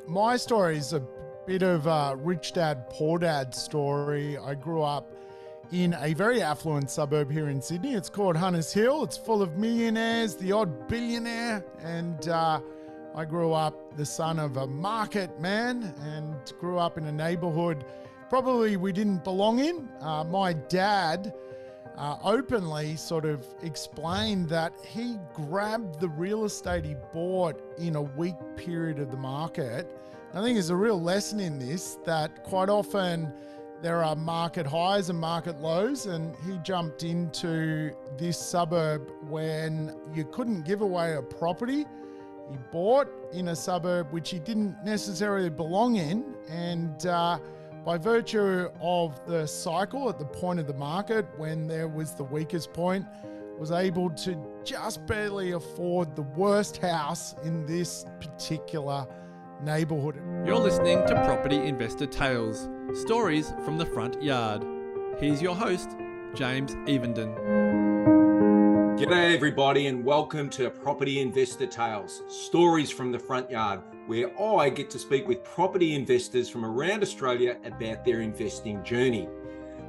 My story is a bit of a rich dad, poor dad story. I grew up in a very affluent suburb here in Sydney. It's called Hunters Hill. It's full of millionaires, the odd billionaire, and I grew up the son of a market man and grew up in a neighbourhood probably we didn't belong in. My dad openly sort of explained that he grabbed the real estate he bought in a weak period of the market. I think there's a real lesson in this, that quite often there are market highs and market lows, and he jumped into this suburb when you couldn't give away a property he bought in a suburb which he didn't necessarily belong in, and by virtue of the cycle at the point of the market when there was the weakest point, was able to just barely afford the worst house in this particular neighbourhood. You're listening to Property Investor Tales, stories from the front yard. Here's your host, James Evenden. G'day everybody, and welcome to Property Investor Tales, stories from the front yard, where I get to speak with property investors from around Australia about their investing journey.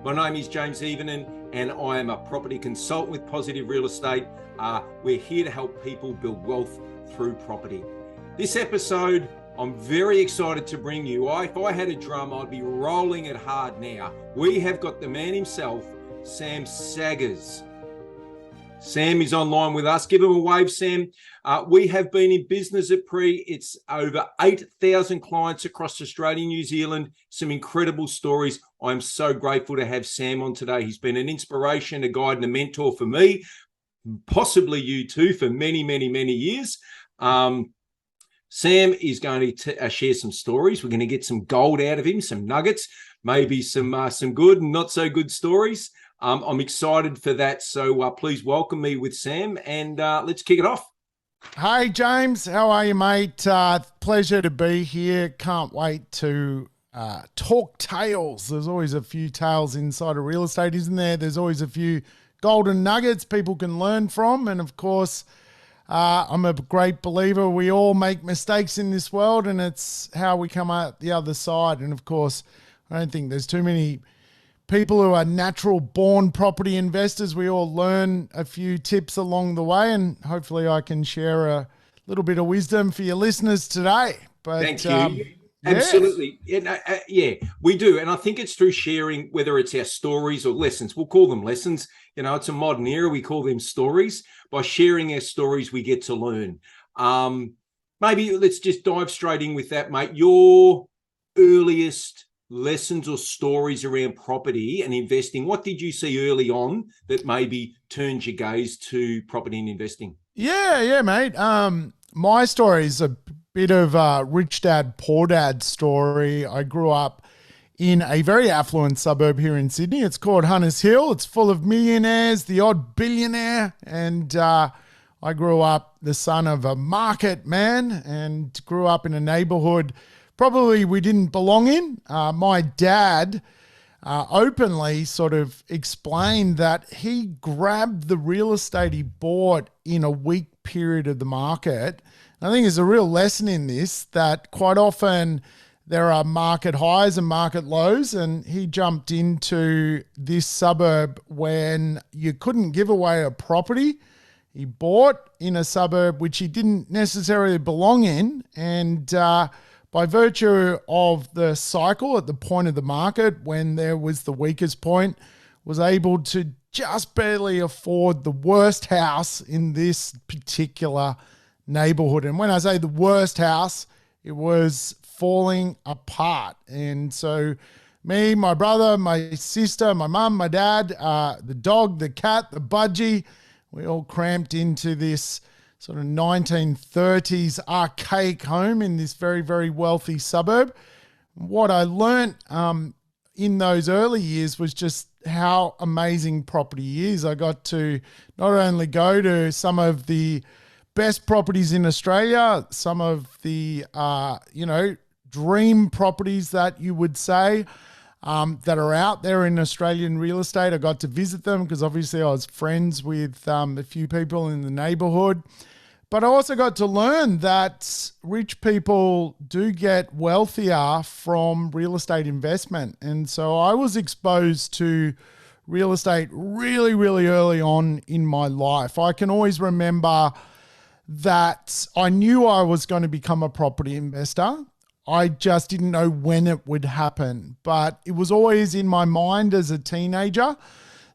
My name is James Evenden, and I am a property consultant with Positive Real Estate. We're here to help people build wealth through property. This episode, I'm very excited to bring you. If I had a drum, I'd be rolling it hard now. We have got the man himself, Sam Saggers. Sam is online with us. Give him a wave, Sam. We have been in business at Pre. It's over 8,000 clients across Australia and New Zealand. Some incredible stories. I'm so grateful to have Sam on today. He's been an inspiration, a guide, and a mentor for me, possibly you too, for many, many, many years. Sam is going to share some stories. We're going to get some gold out of him, some nuggets, maybe some good and not so good stories. I'm excited for that. So please welcome me with Sam, and let's kick it off. Hey, James. How are you, mate? Pleasure to be here. Can't wait to talk tales. There's always a few tales inside of real estate, isn't there? There's always a few golden nuggets people can learn from. And of course, I'm a great believer we all make mistakes in this world, and it's how we come out the other side. And of course, I don't think there's too many people who are natural born property investors. We all learn a few tips along the way, and hopefully I can share a little bit of wisdom for your listeners today. But thank you. Absolutely. Yeah, we do. And I think it's through sharing, whether it's our stories or lessons. We'll call them lessons. You know, it's a modern era. We call them stories. By sharing our stories, we get to learn. Maybe let's just dive straight in with that, mate. Your earliest lessons or stories around property and investing. What did you see early on that maybe turned your gaze to property and investing? Yeah, mate. My story is a bit of a rich dad, poor dad story. I grew up in a very affluent suburb here in Sydney. It's called Hunters Hill. It's full of millionaires, the odd billionaire, and I grew up the son of a market man and grew up in a neighbourhood probably we didn't belong in. My dad openly sort of explained that he grabbed the real estate he bought in a weak period of the market. I think there's a real lesson in this, that quite often there are market highs and market lows, and he jumped into this suburb when you couldn't give away a property he bought in a suburb which he didn't necessarily belong in, and by virtue of the cycle at the point of the market when there was the weakest point, was able to just barely afford the worst house in this particular neighbourhood. And when I say the worst house, it was falling apart. And so me, my brother, my sister, my mum, my dad, the dog, the cat, the budgie, we all cramped into this sort of 1930s archaic home in this very, very wealthy suburb. What I learnt in those early years was just how amazing property is. I got to not only go to some of the best properties in Australia, some of the, dream properties that you would say that are out there in Australian real estate. I got to visit them because obviously I was friends with a few people in the neighbourhood. But I also got to learn that rich people do get wealthier from real estate investment. And so I was exposed to real estate really, really early on in my life. I can always remember that I knew I was going to become a property investor. I just didn't know when it would happen. But it was always in my mind as a teenager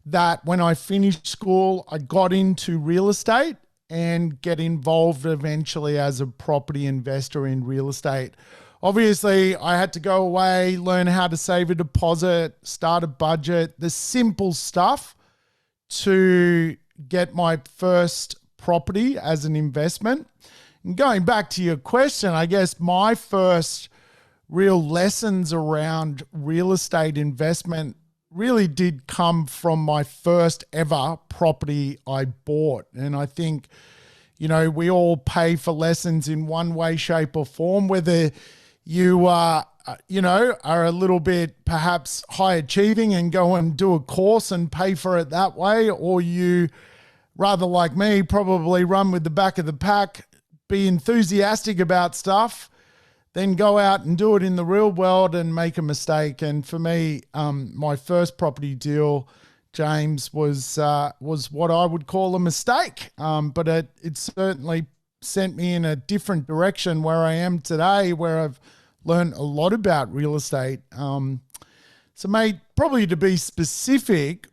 that when I finished school, I got into real estate and get involved eventually as a property investor in real estate. Obviously, I had to go away, learn how to save a deposit, start a budget, the simple stuff to get my first property as an investment. And going back to your question, I guess my first real lessons around real estate investment really did come from my first ever property I bought. And I think, we all pay for lessons in one way, shape or form, whether you are a little bit perhaps high achieving and go and do a course and pay for it that way, or you, rather like me, probably run with the back of the pack, be enthusiastic about stuff, then go out and do it in the real world and make a mistake. And for me, my first property deal, James, was what I would call a mistake. But it certainly sent me in a different direction where I am today, where I've learned a lot about real estate. So mate, probably to be specific,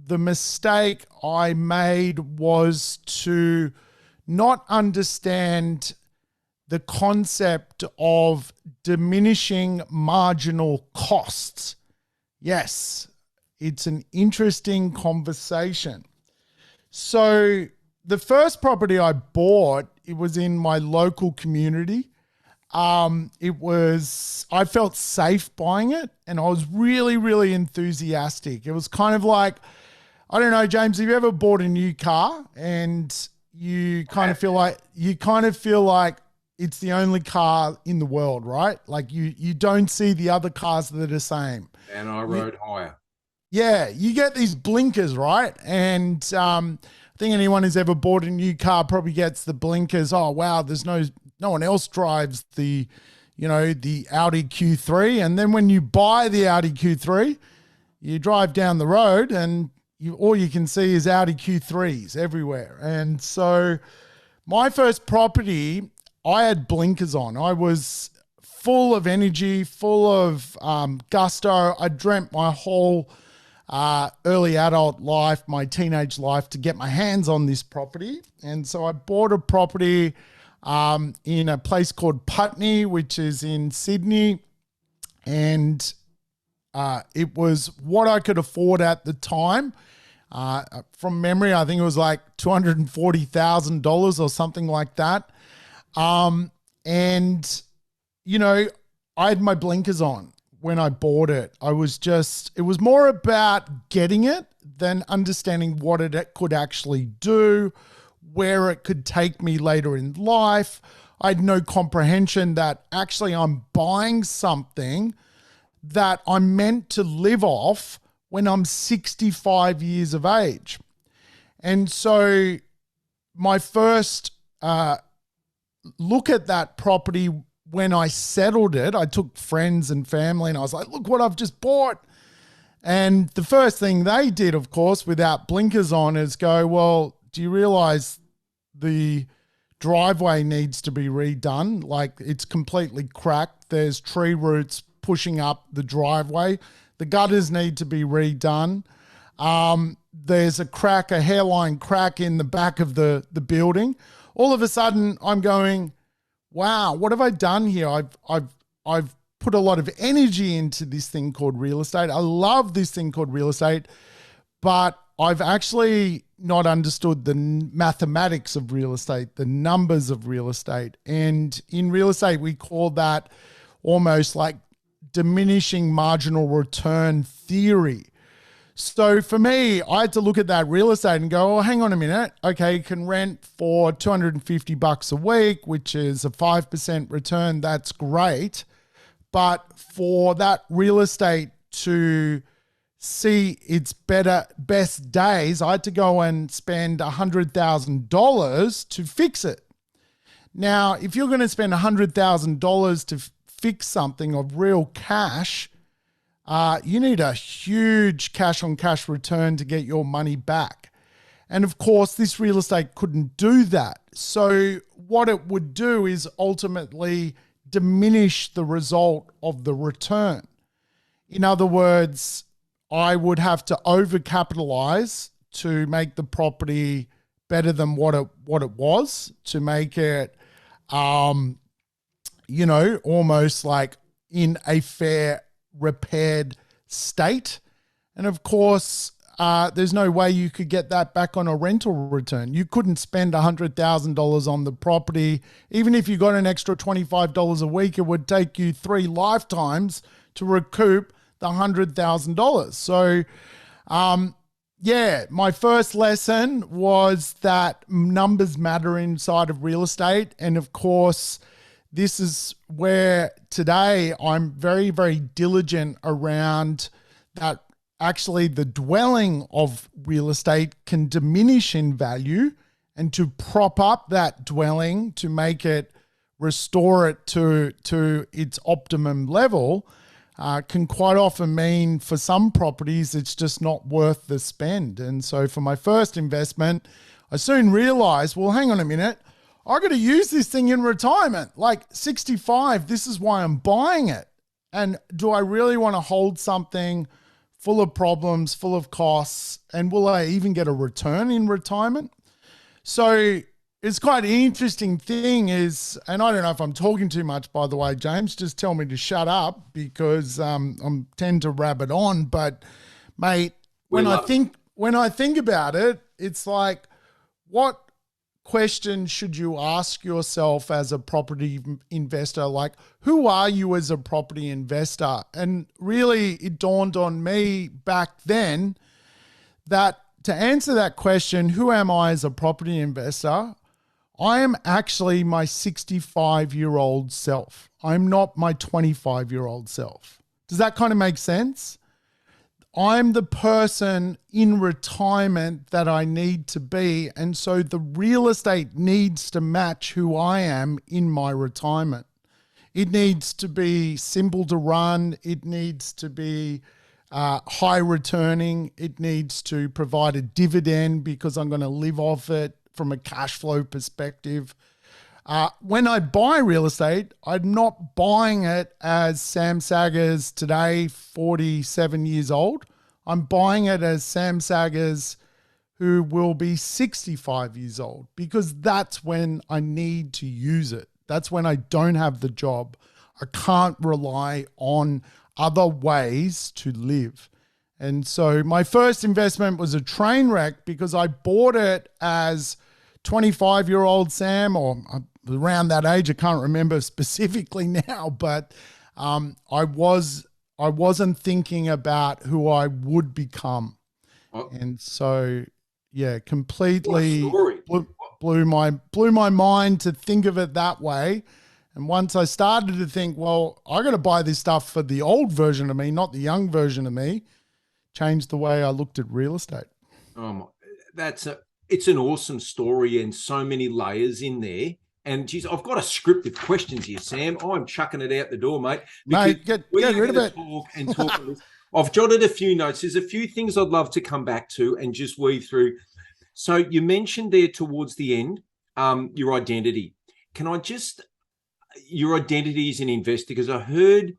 the mistake I made was to not understand the concept of diminishing marginal costs. Yes, it's an interesting conversation. So the first property I bought, it was in my local community. I felt safe buying it, and I was really, really enthusiastic. It was kind of like, I don't know, James, have you ever bought a new car and you kind of feel like it's the only car in the world, right? Like you don't see the other cars that are the same. And I rode higher. Yeah, you get these blinkers, right? And I think anyone who's ever bought a new car probably gets the blinkers. Oh, wow, there's no one else drives the Audi Q3. And then when you buy the Audi Q3, you drive down the road and all you can see is Audi Q3s everywhere. And so my first property, I had blinkers on. I was full of energy, full of gusto. I dreamt my whole early adult life, my teenage life, to get my hands on this property. And so I bought a property in a place called Putney, which is in Sydney. And it was what I could afford at the time. From memory, I think it was like $240,000 or something like that. And I had my blinkers on when I bought it. It was more about getting it than understanding what it could actually do, where it could take me later in life. I had no comprehension that actually I'm buying something that I'm meant to live off when I'm 65 years of age. And so my first look at that property, when I settled it, I took friends and family and I was like, look what I've just bought. And the first thing they did, of course, without blinkers on, is go, well, do you realize the driveway needs to be redone? Like, it's completely cracked. There's tree roots pushing up the driveway. The gutters need to be redone. There's a hairline crack in the back of the building. All of a sudden, I'm going, wow, what have I done here? I've put a lot of energy into this thing called real estate. I love this thing called real estate, but I've actually not understood the mathematics of real estate, the numbers of real estate. And in real estate, we call that almost like diminishing marginal return theory. So for me, I had to look at that real estate and go, oh, hang on a minute. Okay, you can rent for $250 a week, which is a 5% return. That's great. But for that real estate to see its best days, I had to go and spend $100,000 to fix it. Now, if you're going to spend $100,000 to fix something of real cash, you need a huge cash on cash return to get your money back. And of course, this real estate couldn't do that. So what it would do is ultimately diminish the result of the return. In other words, I would have to overcapitalize to make the property better than what it was, to make it, almost like in a fair repaired state. And of course, there's no way you could get that back on a rental return. You couldn't spend $100,000 on the property. Even if you got an extra $25 a week, it would take you 3 lifetimes to recoup the $100,000. So, my first lesson was that numbers matter inside of real estate. And of course, this is where today I'm very, very diligent around that. Actually, the dwelling of real estate can diminish in value, and to prop up that dwelling to make it, restore it to its optimum level, can quite often mean for some properties it's just not worth the spend. And so for my first investment, I soon realized, well, hang on a minute, I got to use this thing in retirement. Like 65, this is why I'm buying it. And do I really want to hold something full of problems, full of costs, and will I even get a return in retirement? So it's quite an interesting thing is, and I don't know if I'm talking too much, by the way, James, just tell me to shut up because I tend to rabbit on. But mate, when I think about it, it's like, what question should you ask yourself as a property investor? Like, who are you as a property investor? And really, it dawned on me back then that to answer that question, who am I as a property investor? I am actually my 65-year-old self. I'm not my 25-year-old self. Does that kind of make sense? I'm the person in retirement that I need to be. And so the real estate needs to match who I am in my retirement. It needs to be simple to run. It needs to be high returning. It needs to provide a dividend because I'm going to live off it from a cash flow perspective. When I buy real estate, I'm not buying it as Sam Saggers today, 47 years old. I'm buying it as Sam Saggers who will be 65 years old, because that's when I need to use it. That's when I don't have the job. I can't rely on other ways to live. And so my first investment was a train wreck because I bought it as 25-year-old Sam, or around that age. I can't remember specifically now, but I wasn't thinking about who I would become. And so, yeah, completely blew my mind to think of it that way. And once I started to think, well, I got to buy this stuff for the old version of me, not the young version of me, changed the way I looked at real estate. It's an awesome story and so many layers in there. And geez, I've got a script of questions here, Sam. I'm chucking it out the door, mate. Mate, get rid of it. Talk I've jotted a few notes. There's a few things I'd love to come back to and just weave through. So you mentioned there towards the end, your identity. Your identity as an investor, because I heard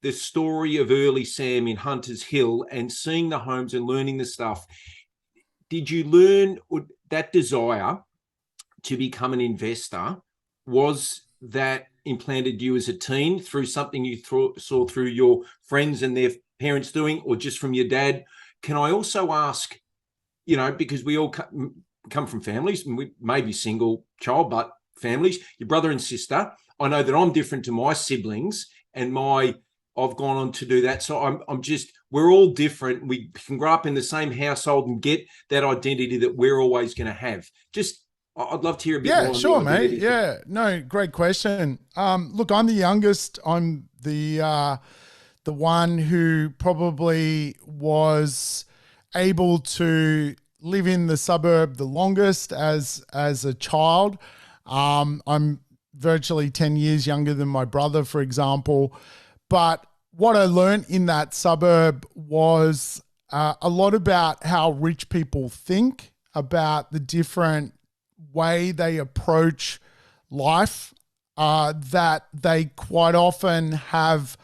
the story of early Sam in Hunters Hill and seeing the homes and learning the stuff. Did you learn that desire to become an investor? Was that implanted you as a teen through something you saw through your friends and their parents doing, or just from your dad? Can I also ask, because we all come from families, and we may be single child, but families, your brother and sister. I know that I'm different to my siblings, and I've gone on to do that. So we're all different. We can grow up in the same household and get that identity that we're always going to have. I'd love to hear a bit more. Yeah, sure, mate. Yeah, no, great question. Look, I'm the youngest. I'm the one who probably was able to live in the suburb the longest as a child. I'm virtually 10 years younger than my brother, for example. But what I learned in that suburb was a lot about how rich people think, about the different way they approach life, that they quite often have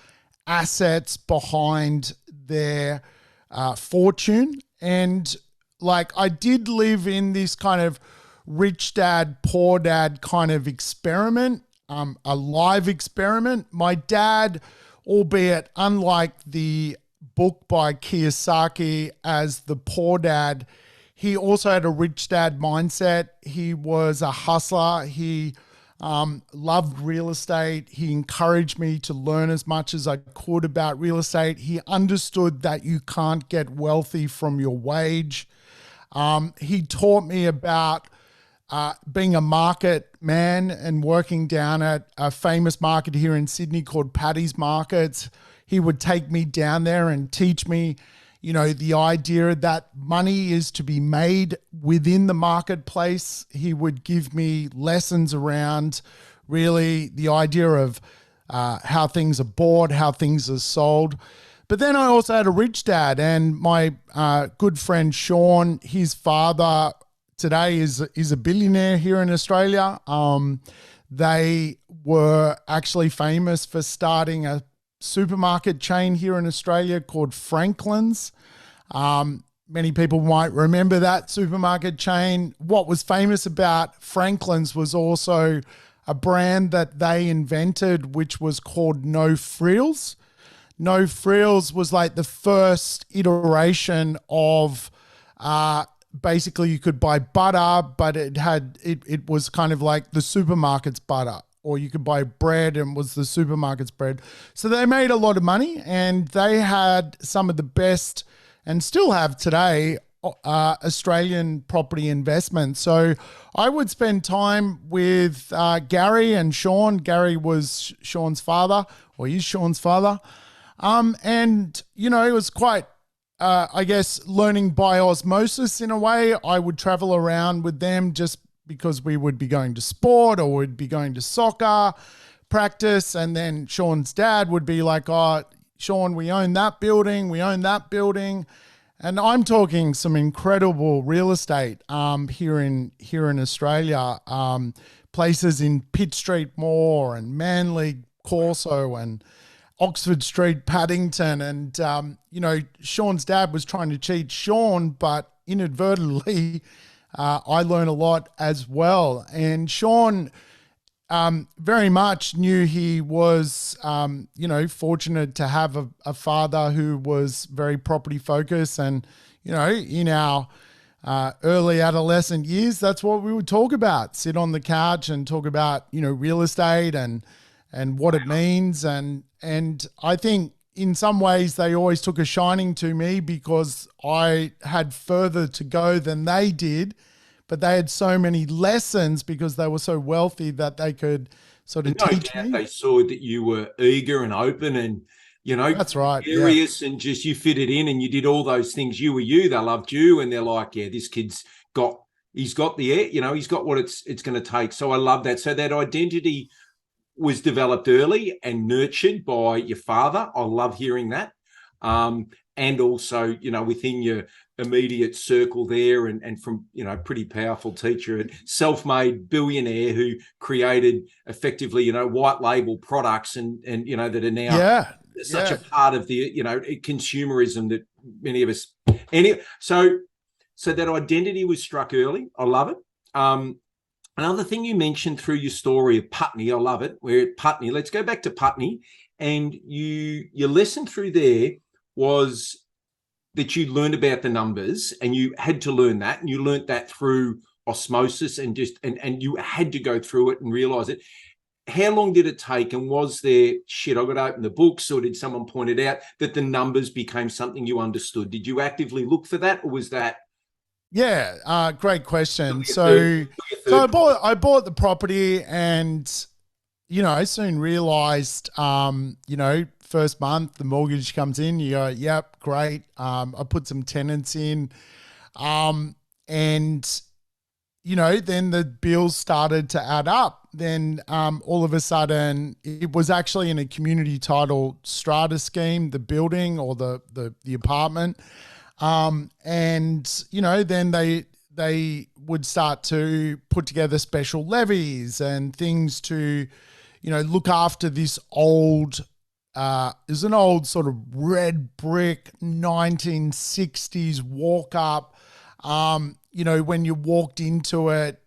assets behind their fortune. And like, I did live in this kind of rich dad, poor dad kind of experiment, a live experiment. My dad, albeit unlike the book by Kiyosaki as the poor dad, he also had a rich dad mindset. He was a hustler. He loved real estate. He encouraged me to learn as much as I could about real estate. He understood that you can't get wealthy from your wage. He taught me about being a market man and working down at a famous market here in Sydney called Paddy's Markets. He would take me down there and teach me, the idea that money is to be made within the marketplace. He would give me lessons around really the idea of how things are bought, how things are sold. But then I also had a rich dad, and my good friend Sean, his father today is a billionaire here in Australia. They were actually famous for starting a supermarket chain here in Australia called Franklin's. Many people might remember that supermarket chain. What was famous about Franklin's was also a brand that they invented, which was called No Frills. No Frills was like the first iteration of basically you could buy butter, but it was kind of like the supermarket's butter, or you could buy bread and it was the supermarket's bread. So they made a lot of money, and they had some of the best, and still have today, Australian property investment. So I would spend time with Gary and Sean. Gary was Sean's father, or is Sean's father. And, it was quite, I guess, learning by osmosis in a way. I would travel around with them just because we would be going to sport or would be going to soccer practice. And then Sean's dad would be like, oh, Sean, we own that building. We own that building. And I'm talking some incredible real estate here in Australia, places in Pitt Street Mall and Manly Corso and Oxford Street, Paddington. And, Sean's dad was trying to cheat Sean, but inadvertently, I learned a lot as well. And Sean very much knew he was, fortunate to have a father who was very property focused. And, in our early adolescent years, that's what we would talk about, sit on the couch and talk about, real estate and what it means. And I think in some ways they always took a shining to me because I had further to go than they did, but they had so many lessons because they were so wealthy that they could sort of teach me. They saw that you were eager and open and, that's right, curious, and just you fitted in and you did all those things. You were you, they loved you, and they're like, yeah, this kid's he's got the air, he's got what it's going to take. So I love that. So that identity was developed early and nurtured by your father. I love hearing that. And also, within your immediate circle there and from, pretty powerful teacher and self-made billionaire who created effectively, white label products and that are now such a part of the, consumerism that many of us, so that identity was struck early. I love it. Another thing you mentioned through your story of Putney, I love it. We're at Putney. Let's go back to Putney. And your lesson through there was that you learned about the numbers, and you had to learn that, and you learned that through osmosis and you had to go through it and realize it. How long did it take? And was there, I've got to open the books, or did someone point it out that the numbers became something you understood? Did you actively look for that, or was that? Yeah, great question. So I bought the property, and I soon realized, first month the mortgage comes in, you go, yep, great. I put some tenants in, and then the bills started to add up, then all of a sudden it was actually in a community title strata scheme, the building or the apartment. And, you know, then they would start to put together special levies and things to, you know, look after this old, is an old sort of red brick 1960s walk up. You know, when you walked into it,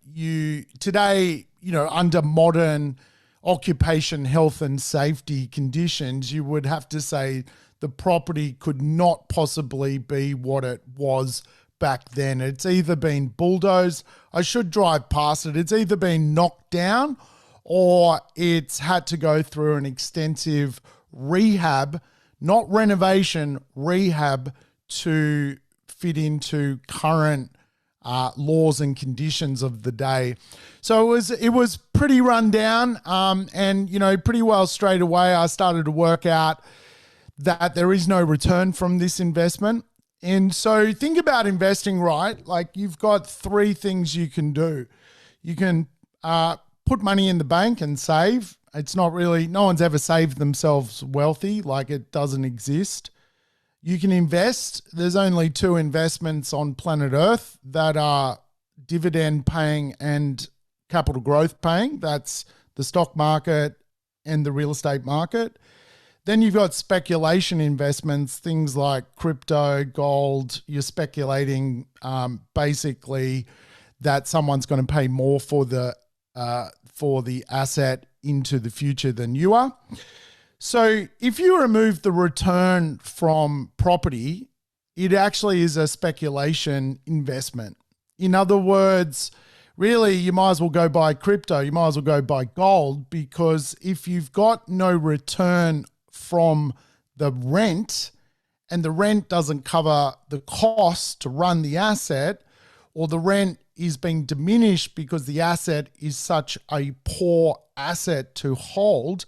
today, you know, under modern occupation, health and safety conditions, you would have to say the property could not possibly be what it was back then. It's either been bulldozed, I should drive past it, it's either been knocked down or it's had to go through an extensive rehab, not renovation, rehab to fit into current laws and conditions of the day. So it was pretty run down, and, you know, pretty well straight away I started to work out that there is no return from this investment. And so think about investing, right? Like, you've got three things you can do. You can put money in the bank and save. It's not really, no one's ever saved themselves wealthy, like it doesn't exist. You can invest. There's only two investments on planet Earth that are dividend paying and capital growth paying. That's the stock market and the real estate market. Then you've got speculation investments, things like crypto, gold. You're speculating basically that someone's going to pay more for the asset into the future than you are. So if you remove the return from property, it actually is a speculation investment. In other words, really, you might as well go buy crypto. You might as well go buy gold, because if you've got no return from the rent and the rent doesn't cover the cost to run the asset, or the rent is being diminished because the asset is such a poor asset to hold,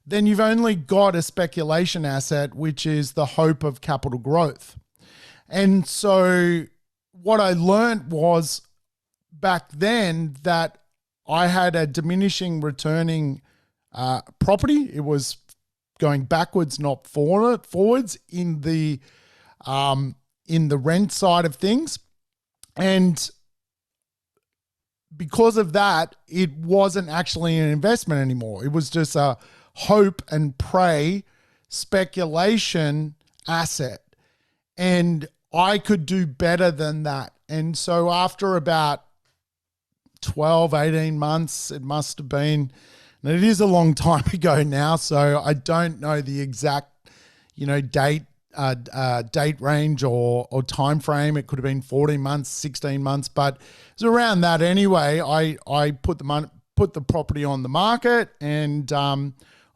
then you've only got a speculation asset, which is the hope of capital growth. And so what I learned was back then that I had a diminishing returning property. It was going backwards, not forwards in the rent side of things. And because of that, it wasn't actually an investment anymore. It was just a hope and pray speculation asset. And I could do better than that. And so after about 12, 18 months, it must have been, and it is a long time ago now, so I don't know the exact, you know, date range or time frame. It could have been 14 months, 16 months, but it's around that anyway. I put the property on the market, and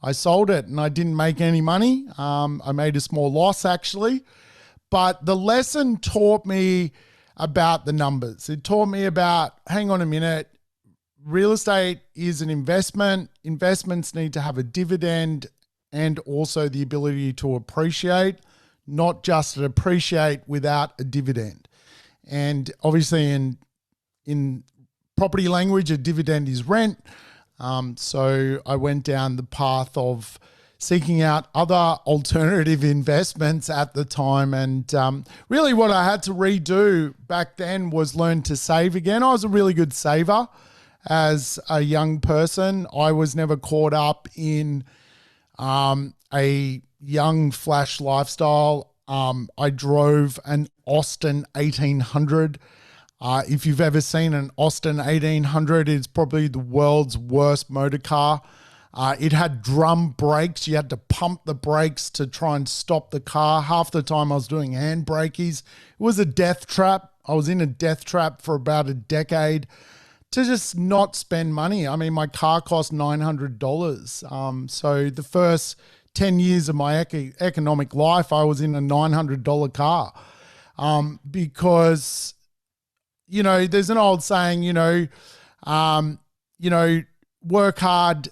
I sold it, and I didn't make any money. I made a small loss actually, but the lesson taught me about the numbers. It taught me about, hang on a minute, real estate is an investment. Investments need to have a dividend and also the ability to appreciate, not just to appreciate without a dividend. And obviously in property language, a dividend is rent. So I went down the path of seeking out other alternative investments at the time. And really what I had to redo back then was learn to save again. I was a really good saver as a young person. I was never caught up in a young flash lifestyle. I drove an Austin 1800. If you've ever seen an Austin 1800, it's probably the world's worst motor car. It had drum brakes. You had to pump the brakes to try and stop the car. Half the time I was doing hand brakies. It was a death trap. I was in a death trap for about a decade to just not spend money. I mean, my car cost $900. So the first 10 years of my economic life, I was in a $900 car because, you know, there's an old saying, work hard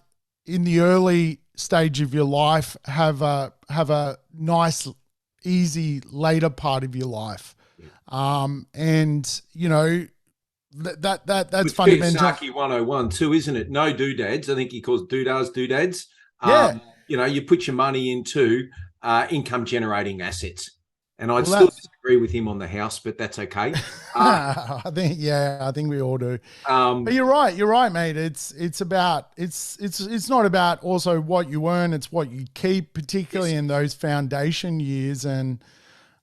in the early stage of your life, have a nice, easy later part of your life. And, you know, that's It's fundamental. Kiyosaki 101 too, isn't it? No doodads. I think he calls doodads. Yeah. You put your money into income generating assets. And I'd Well, still that's disagree with him on the house, but that's okay. I think we all do. But Um, you're right. You're right, mate. It's about it's not about also what you earn. It's what you keep, particularly in those foundation years. And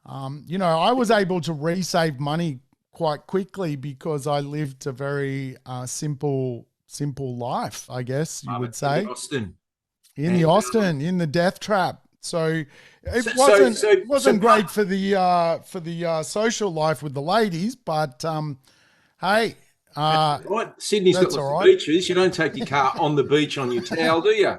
I was able to resave money quite quickly because I lived a very simple life, I guess you would in the say, Austin. in the And Austin, in the death trap. So it so, so, wasn't so, so wasn't great for the social life with the ladies, but hey, right, Sydney's got that's lots all of right. beaches. You don't take your car on the beach on your towel, do you?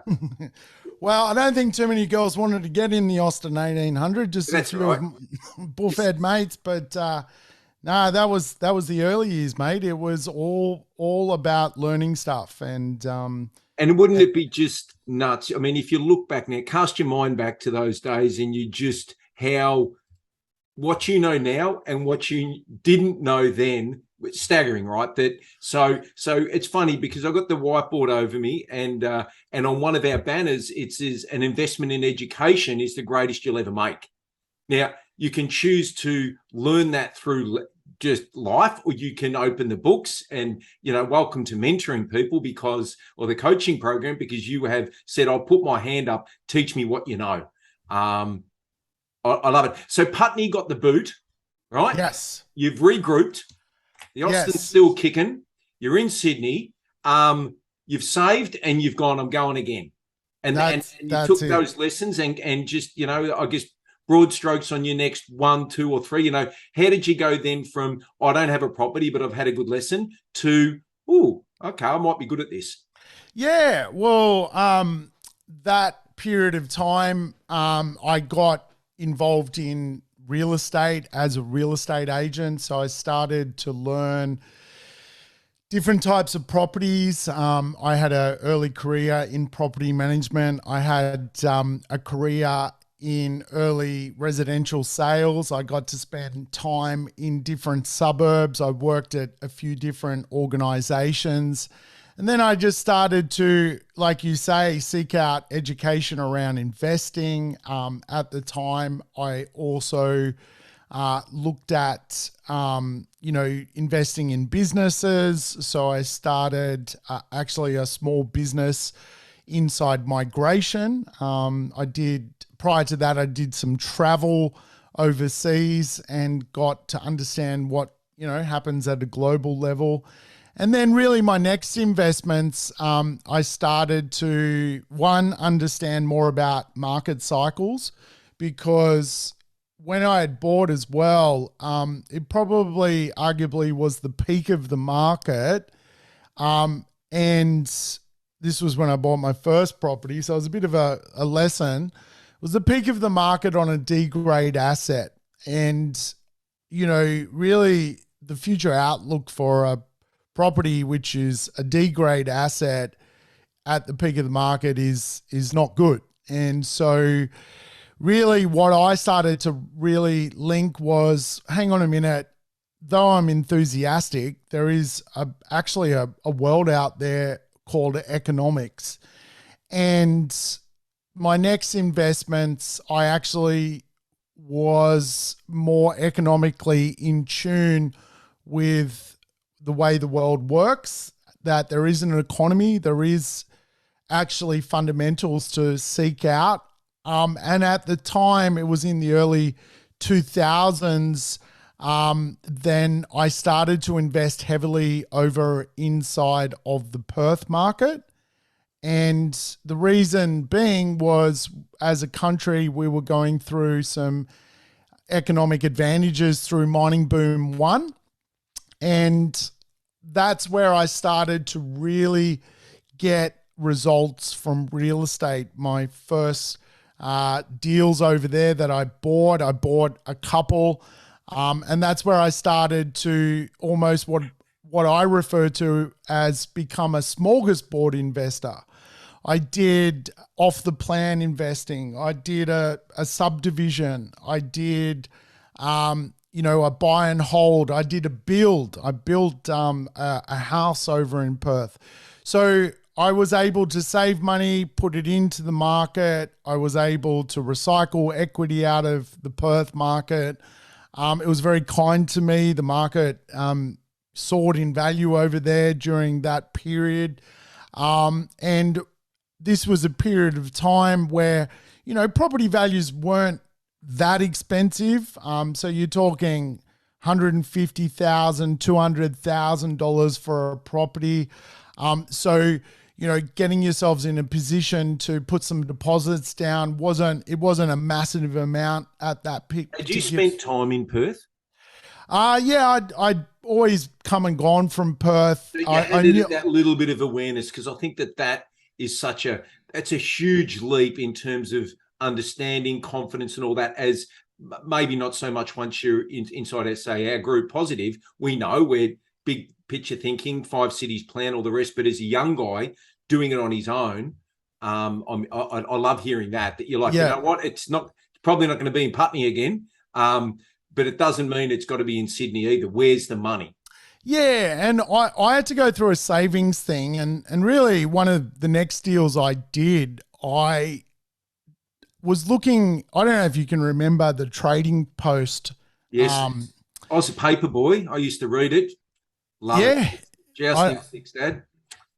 Well, I don't think too many girls wanted to get in the Austin 1800. Just a That's few right. of bullfed mates, but no, that was the early years, mate. It was all about learning stuff, and And wouldn't it be just nuts? I mean, if you look back now, cast your mind back to those days, and you just how what you know now and what you didn't know then. It's staggering, right? So it's funny because I've got the whiteboard over me, and on one of our banners it says an investment in education is the greatest you'll ever make. Now you can choose to learn that through just life, or you can open the books and welcome to mentoring people or the coaching program, because you have said, I'll put my hand up, teach me what you know. I love it. So Putney got the boot, right? yes, You've regrouped. The Austin's still kicking. You're in Sydney. You've saved and you've gone, I'm going again. And you took those lessons and just, I guess, broad strokes on your next 1, 2, or 3. How did you go then from, I don't have a property, but I've had a good lesson, to, okay, I might be good at this? Yeah, well, that period of time, I got involved in real estate as a real estate agent. So I started to learn different types of properties. I had an early career in property management. I had a career in early residential sales. I got to spend time in different suburbs. I worked at a few different organizations. And then I just started to, like you say, seek out education around investing. At the time, I also looked at, investing in businesses. So I started actually a small business inside migration. Prior to that, I did some travel overseas and got to understand what, happens at a global level. And then really my next investments, I started to, understand more about market cycles, because when I had bought as well, it probably arguably was the peak of the market. And this was when I bought my first property. So it was a bit of a lesson. It was the peak of the market on a D grade asset. And, really the future outlook for a property which is a D grade asset at the peak of the market is not good. And so really what I started to really link was, hang on a minute, though I'm enthusiastic, there is actually a world out there called economics. And my next investments, I actually was more economically in tune with the way the world works, that there is an economy, there is actually fundamentals to seek out. And at the time, it was in the early 2000s, then I started to invest heavily over inside of the Perth market. And the reason being was, as a country, we were going through some economic advantages through mining boom 1. And that's where I started to really get results from real estate. My first deals over there that I bought a couple. And that's where I started to almost what I refer to as become a smorgasbord investor. I did off the plan investing. I did a subdivision. I did, a buy and hold. I did a build. I built a house over in Perth. So I was able to save money, put it into the market. I was able to recycle equity out of the Perth market. It was very kind to me. The market soared in value over there during that period. And this was a period of time where, property values weren't that expensive. So you're talking $150,000, $200,000 for a property. So getting yourselves in a position to put some deposits down wasn't a massive amount at that peak. Did you spend time in Perth? Yeah, I'd always come and gone from Perth. So I knew that little bit of awareness, because I think that is that's a huge leap in terms of understanding, confidence and all that, as maybe not so much once you're inside, say, our group Positive. We know we're big picture thinking, 5 cities plan, all the rest. But as a young guy doing it on his own, I love hearing that you're like, you know what, it's probably not going to be in Putney again. But it doesn't mean it's got to be in Sydney either. Where's the money? Yeah, and I had to go through a savings thing, and really one of the next deals I did, I was looking, I don't know if you can remember the Trading Post. Yes. I was a paper boy. I used to read it. Love it. Jousting Dad.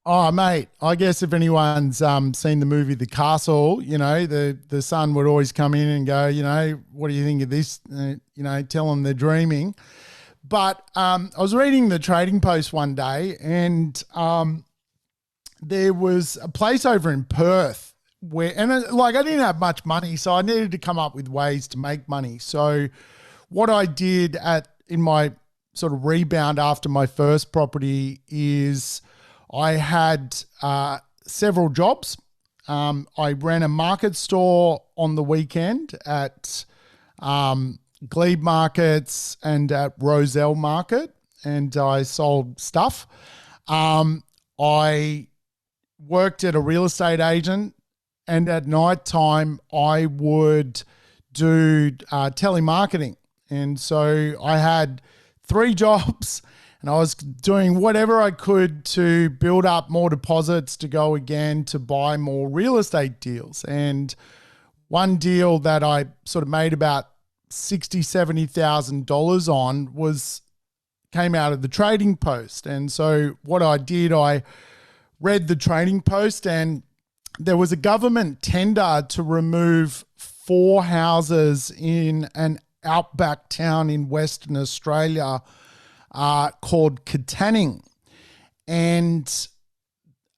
Oh, mate, I guess if anyone's seen the movie The Castle, the son would always come in and go, what do you think of this? Tell them they're dreaming. But I was reading the Trading Post one day, and there was a place over in Perth where, I didn't have much money, so I needed to come up with ways to make money. So what I did in my sort of rebound after my first property is I had several jobs. I ran a market store on the weekend at Glebe Markets and at Roselle Market, and I sold stuff. I worked at a real estate agent, and at night time I would do telemarketing. And so I had 3 jobs, and I was doing whatever I could to build up more deposits to go again to buy more real estate deals. And one deal that I sort of made about $60,000, $70,000 on came out of the Trading Post. And so what I did, I read the Trading Post, and there was a government tender to remove 4 houses in an outback town in Western Australia called Katanning. And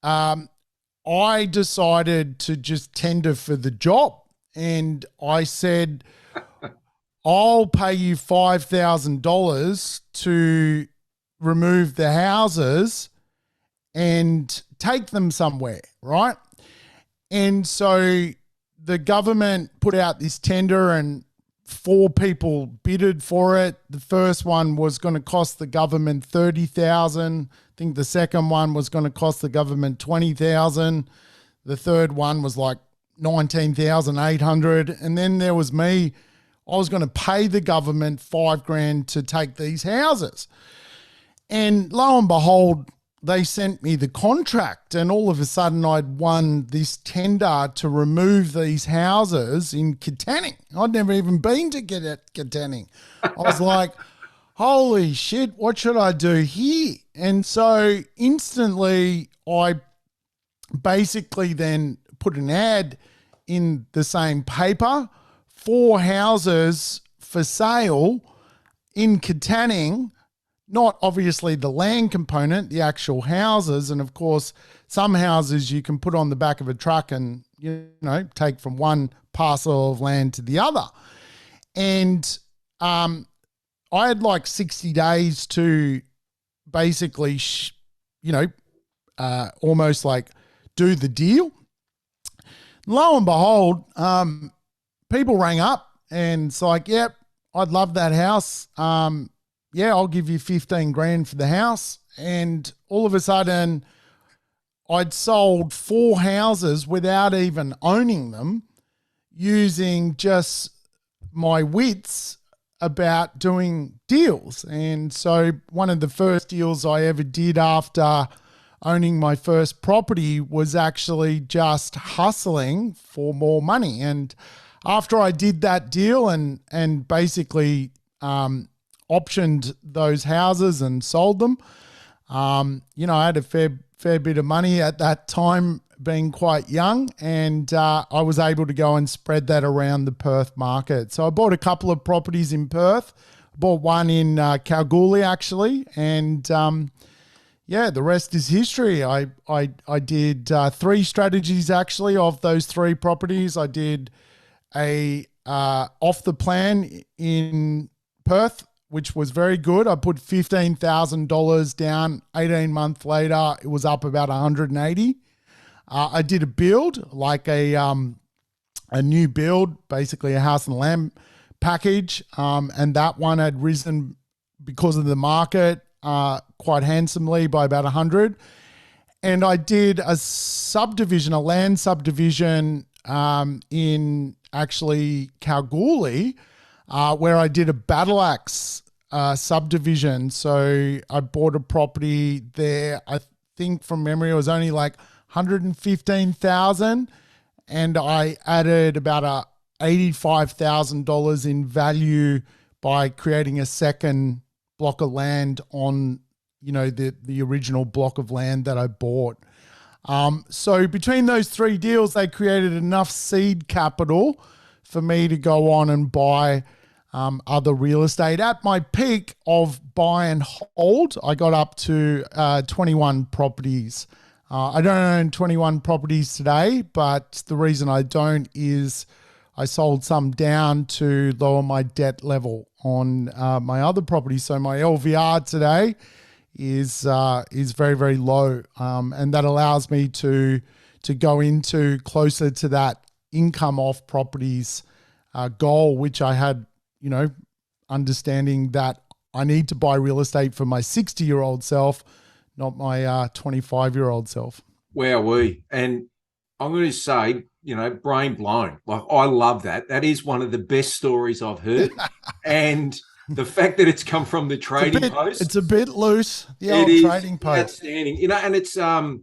I decided to just tender for the job. And I said, I'll pay you $5,000 to remove the houses and take them somewhere, right? And so the government put out this tender, and 4 people bidded for it. The first one was going to cost the government $30,000. I think the second one was going to cost the government $20,000. The third one was like $19,800. And then there was me. I was going to pay the government $5,000 to take these houses. And lo and behold, they sent me the contract, and all of a sudden I'd won this tender to remove these houses in Katanning. I'd never even been to Katanning. I was like, holy shit, what should I do here? And so instantly I basically then put an ad in the same paper, 4 houses for sale in Katanning. Not obviously the land component, the actual houses. And of course, some houses you can put on the back of a truck and, take from one parcel of land to the other. And I had like 60 days to basically, almost like do the deal. Lo and behold, people rang up and it's like, yep, I'd love that house. Yeah, I'll give you $15,000 for the house. And all of a sudden I'd sold 4 houses without even owning them, using just my wits about doing deals. And so one of the first deals I ever did after owning my first property was actually just hustling for more money. And after I did that deal and basically optioned those houses and sold them, I had a fair bit of money at that time, being quite young, and I was able to go and spread that around the Perth market. So I bought a couple of properties in Perth, bought one in Kalgoorlie actually, and the rest is history. I did 3 strategies actually of those 3 properties. I did a off the plan in Perth, which was very good. I put $15,000 down. 18 months later, it was up about 180. I did a build, like a new build, basically a house and land package, and that one had risen because of the market quite handsomely by about 100. And I did a subdivision, a land subdivision in actually Kalgoorlie, where I did a battle axe subdivision. So I bought a property there. I think from memory, it was only like 115,000, and I added about $85,000 in value by creating a second block of land on, the original block of land that I bought. So between those 3 deals, they created enough seed capital for me to go on and buy other real estate. At my peak of buy and hold, I got up to 21 properties. I don't own 21 properties today, but the reason I don't is I sold some down to lower my debt level on my other properties. So my LVR today is very, very low, and that allows me to go into closer to that income off properties goal, which I had, understanding that I need to buy real estate for my 60-year-old self, not my 25-year-old self. Wowee. And I'm going to say, brain blown. Like, I love that. That is one of the best stories I've heard. And the fact that it's come from the trading post. It's a bit loose, the old trading post. Outstanding. And it's good,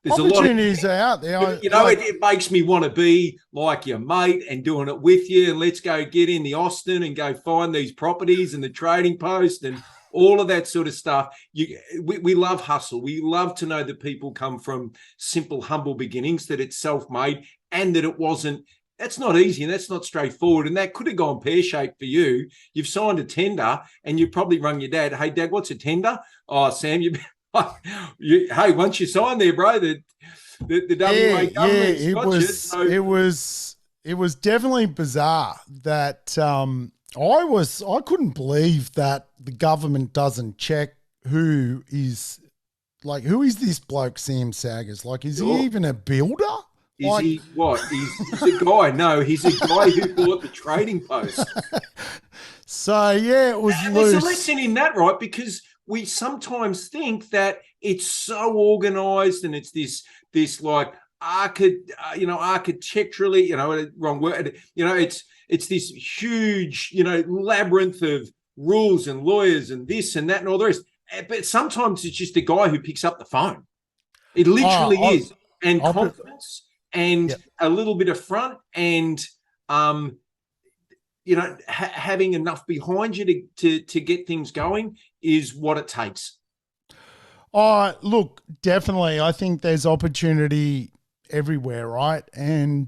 there's opportunities a lot out there. It makes me want to be like your mate and doing it with you. And let's go get in the Austin and go find these properties and the trading post and all of that sort of stuff. We love hustle. We love to know that people come from simple, humble beginnings, that it's self-made, and that that's not easy and that's not straightforward. And that could have gone pear-shaped for you. You've signed a tender and you've probably rung your dad. Hey, Dad, what's a tender? Oh, Sam, hey, once you sign there, bro, the WA government's got you. It was definitely bizarre that I couldn't believe that the government doesn't check who is this bloke Sam Saggers? Like, is he even a builder? Is he what? He's a guy. No, he's a guy who bought the trading post. So yeah, it was loose. There's a lesson in that, right? Because we sometimes think that it's so organized and it's this like architecturally, wrong word. It's this huge, labyrinth of rules and lawyers and this and that and all the rest. But sometimes it's just a guy who picks up the phone. It literally is. And confidence and a little bit of front and, having enough behind you to get things going is what it takes. Look, definitely. I think there's opportunity everywhere, right? And,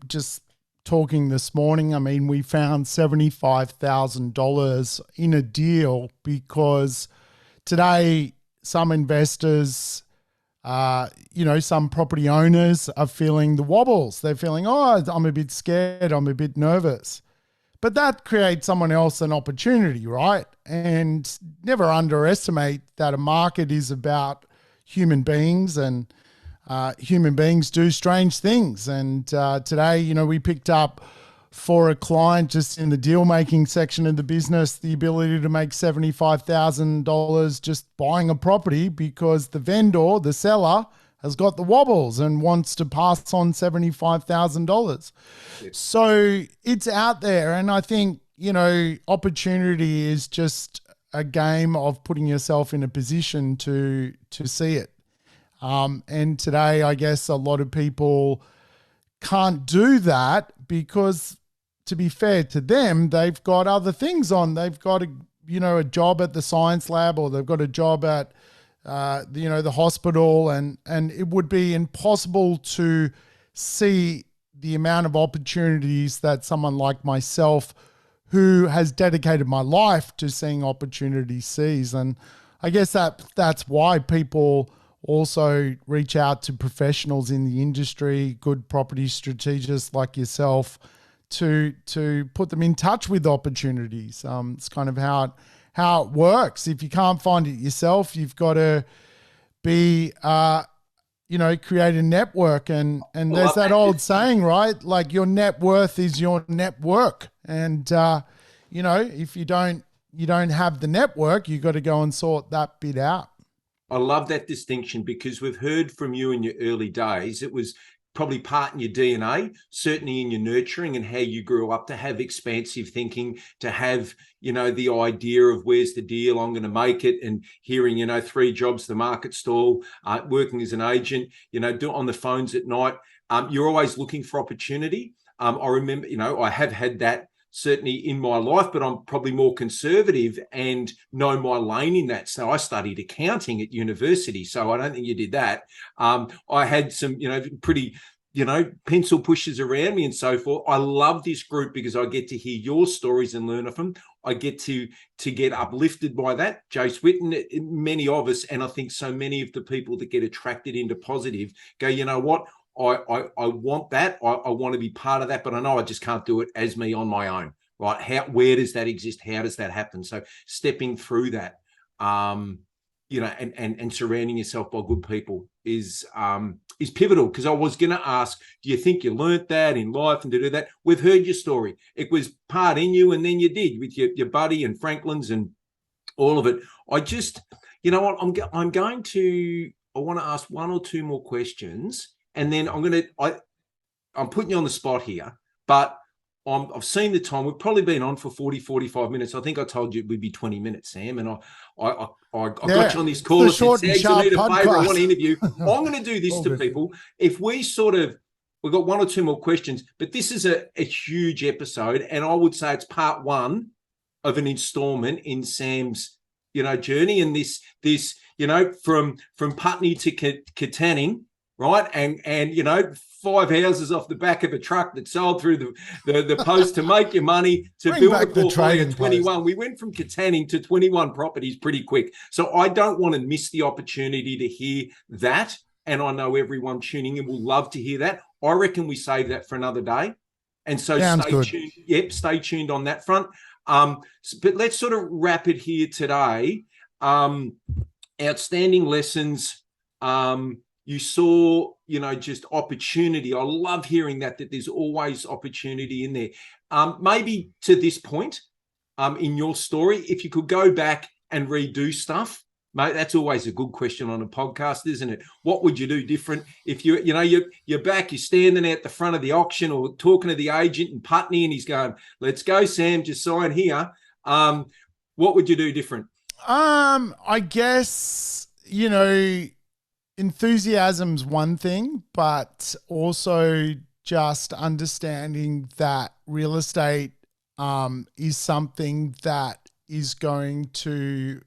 just talking this morning, I mean, we found $75,000 in a deal because today some investors, some property owners are feeling the wobbles. They're feeling, I'm a bit scared, I'm a bit nervous. But that creates someone else an opportunity, right? And never underestimate that a market is about human beings, and human beings do strange things. And today, we picked up for a client just in the deal-making section of the business the ability to make $75,000 just buying a property because the vendor, the seller, has got the wobbles and wants to pass on $75,000. Yes. So it's out there. And I think, opportunity is just a game of putting yourself in a position to see it. And today, I guess a lot of people can't do that because, to be fair to them, they've got other things on. They've got a job at the science lab, or they've got a job at the hospital, and it would be impossible to see the amount of opportunities that someone like myself, who has dedicated my life to seeing opportunity, sees. And I guess that's why people also reach out to professionals in the industry, good property strategists like yourself, to put them in touch with opportunities. It's kind of how it works. If you can't find it yourself, you've got to be, create a network. And there's that old saying, right? Like, your net worth is your network. And, if you don't have the network, you got to go and sort that bit out. I love that distinction, because we've heard from you in your early days. It was probably part in your DNA, certainly in your nurturing and how you grew up, to have expansive thinking, to have, the idea of where's the deal, I'm going to make it, and hearing, 3 jobs, the market stall, working as an agent, on the phones at night. You're always looking for opportunity. I remember, I have had that certainly in my life, but I'm probably more conservative and know my lane in that. So I studied accounting at university. So I don't think you did that. I had some, pretty, pencil pushers around me and so forth. I love this group because I get to hear your stories and learn from them. I get to get uplifted by that. Jace Witten, many of us, and I think so many of the people that get attracted into positive go, you know what? I want that. I want to be part of that, but I know I just can't do it as me on my own, right? Where does that exist? How does that happen? So stepping through that, and surrounding yourself by good people is pivotal. Because I was going to ask, do you think you learnt that in life and to do that? We've heard your story. It was part in you, and then you did with your buddy and Franklin's and all of it. I just, you know what? I want to ask 1 or 2 more questions. And then I'm putting you on the spot here, but I've seen the time. We've probably been on for 40, 45 minutes. I think I told you it would be 20 minutes, Sam. And I got you on this call. I said, Sags, I need a favour. I want to interview. I'm going to do this to people. If we've got 1 or 2 more questions, but this is a huge episode. And I would say it's part 1 of an installment in Sam's, journey. And this, from Putney to Katanning, right? And 5 houses off the back of a truck that sold through the post to make your money, to Bring build back a portfolio the of 21. We went from Katanning to 21 properties pretty quick. So I don't want to miss the opportunity to hear that. And I know everyone tuning in will love to hear that. I reckon we save that for another day. And so stay tuned. Yep, stay tuned on that front. But let's sort of wrap it here today. Outstanding lessons. You saw, just opportunity. I love hearing that there's always opportunity in there. Maybe to this point in your story, if you could go back and redo stuff, mate, that's always a good question on a podcast, isn't it? What would you do different if you're back, you're standing out the front of the auction or talking to the agent in Putney and he's going, let's go, Sam, just sign here. What would you do different? I guess, enthusiasm's one thing, but also just understanding that real estate is something that is going to,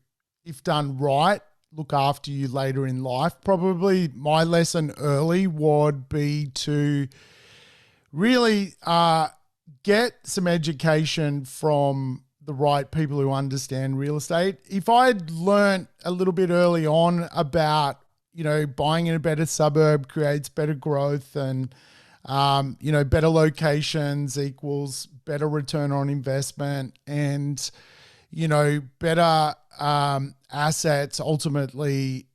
if done right, look after you later in life. Probably my lesson early would be to really get some education from the right people who understand real estate. If I'd learned a little bit early on about buying in a better suburb creates better growth, and, better locations equals better return on investment, and, better assets ultimately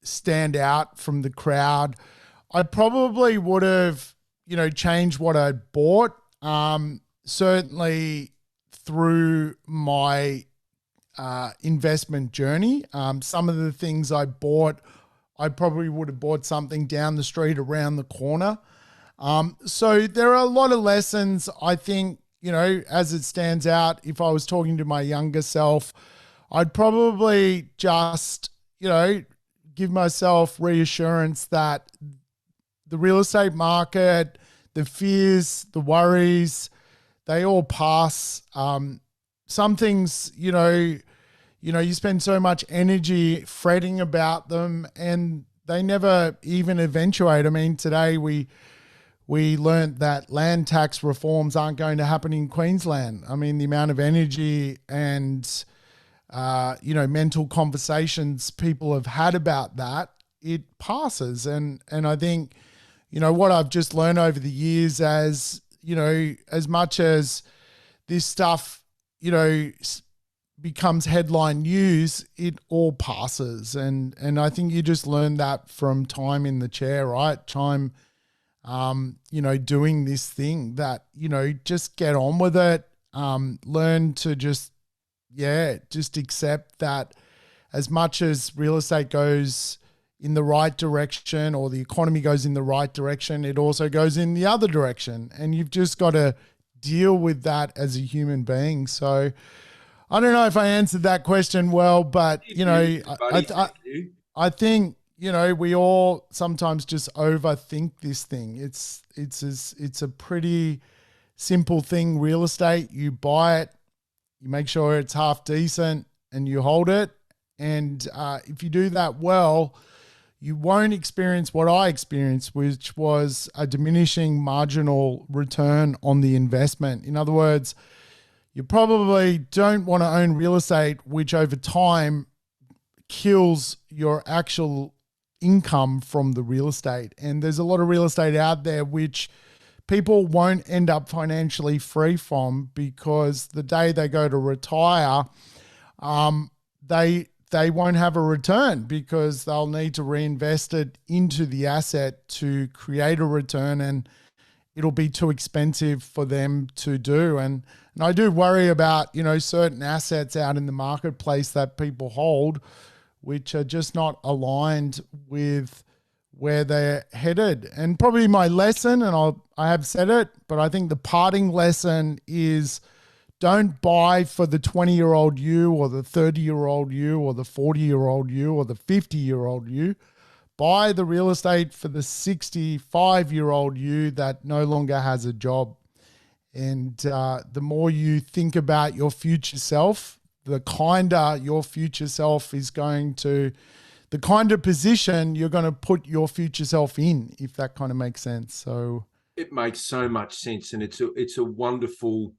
stand out from the crowd. I probably would have, changed what I bought. Certainly through my investment journey, some of the things I bought I probably would have bought something down the street around the corner. So there are a lot of lessons, I think, as it stands out. If I was talking to my younger self, I'd probably just, give myself reassurance that the real estate market, the fears, the worries, they all pass. Some things, you spend so much energy fretting about them and they never even eventuate. I mean, today we learnt that land tax reforms aren't going to happen in Queensland. I mean, the amount of energy and, mental conversations people have had about that, it passes. And I think, what I've just learned over the years as much as this stuff, becomes headline news, it all passes. And I think you just learn that from time in the chair, right? Time, doing this thing that, just get on with it. Learn to just accept that as much as real estate goes in the right direction or the economy goes in the right direction, it also goes in the other direction. And you've just got to deal with that as a human being. So I don't know if I answered that question well, but, I think, we all sometimes just overthink this thing. It's a pretty simple thing, real estate. You buy it, you make sure it's half decent and you hold it. And if you do that well, you won't experience what I experienced, which was a diminishing marginal return on the investment. In other words, you probably don't want to own real estate, which over time kills your actual income from the real estate. And there's a lot of real estate out there which people won't end up financially free from, because the day they go to retire, they won't have a return because they'll need to reinvest it into the asset to create a return, and it'll be too expensive for them to do. And I do worry about, certain assets out in the marketplace that people hold, which are just not aligned with where they're headed. And probably my lesson, and I have said it, but I think the parting lesson is, don't buy for the 20-year-old you or the 30-year-old you or the 40-year-old you or the 50-year-old you. Buy the real estate for the 65-year-old you that no longer has a job. And the more you think about your future self, the kinder your future self is going to, the kind of position you're going to put your future self in, if that kind of makes sense. So it makes so much sense, and it's a wonderful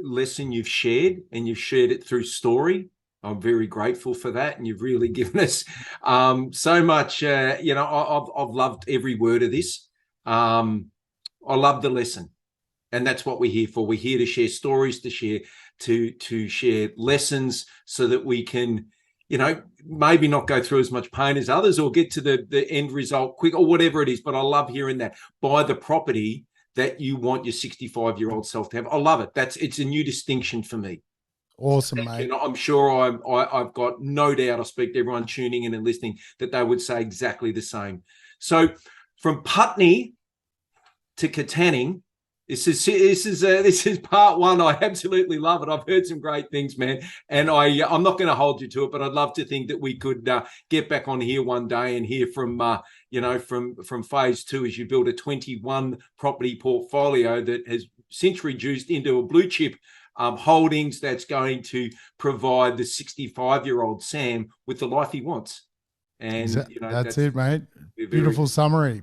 lesson you've shared, and you've shared it through story. I'm very grateful for that, and you've really given us so much. I've loved every word of this. I love the lesson, and that's what we're here for. We're here to share stories, to share lessons, so that we can, maybe not go through as much pain as others, or get to the end result quick, or whatever it is. But I love hearing that. Buy the property that you want your 65-year-old self to have. I love it. It's a new distinction for me. Awesome, mate. I'm sure I've got no doubt, I speak to everyone tuning in and listening, that they would say exactly the same. So from Putney to Katanning, this is part one. I absolutely love it. I've heard some great things, man, and I'm not going to hold you to it, but I'd love to think that we could get back on here one day and hear from from phase two, as you build a 21 property portfolio that has since reduced into a blue chip holdings that's going to provide the 65-year-old Sam with the life he wants. And that's it, mate. Beautiful summary.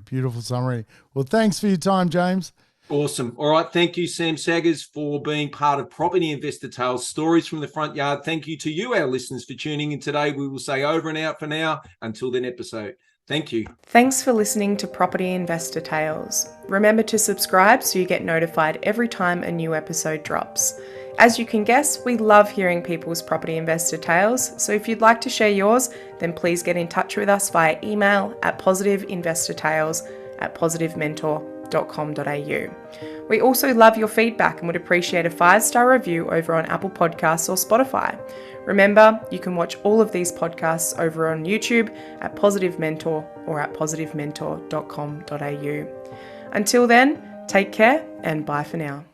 Well, thanks for your time, James. Awesome. All right. Thank you, Sam Saggers, for being part of Property Investor Tales, Stories from the Front Yard. Thank you to you, our listeners, for tuning in today. We will say over and out for now. Until the next episode. Thank you. Thanks for listening to Property Investor Tales. Remember to subscribe so you get notified every time a new episode drops. As you can guess, we love hearing people's property investor tales, so if you'd like to share yours, then please get in touch with us via email at positiveinvestortales@positivementor.com.au. We also love your feedback and would appreciate a 5-star review over on Apple Podcasts or Spotify. Remember, you can watch all of these podcasts over on YouTube at Positive Mentor or at positivementor.com.au. Until then, take care and bye for now.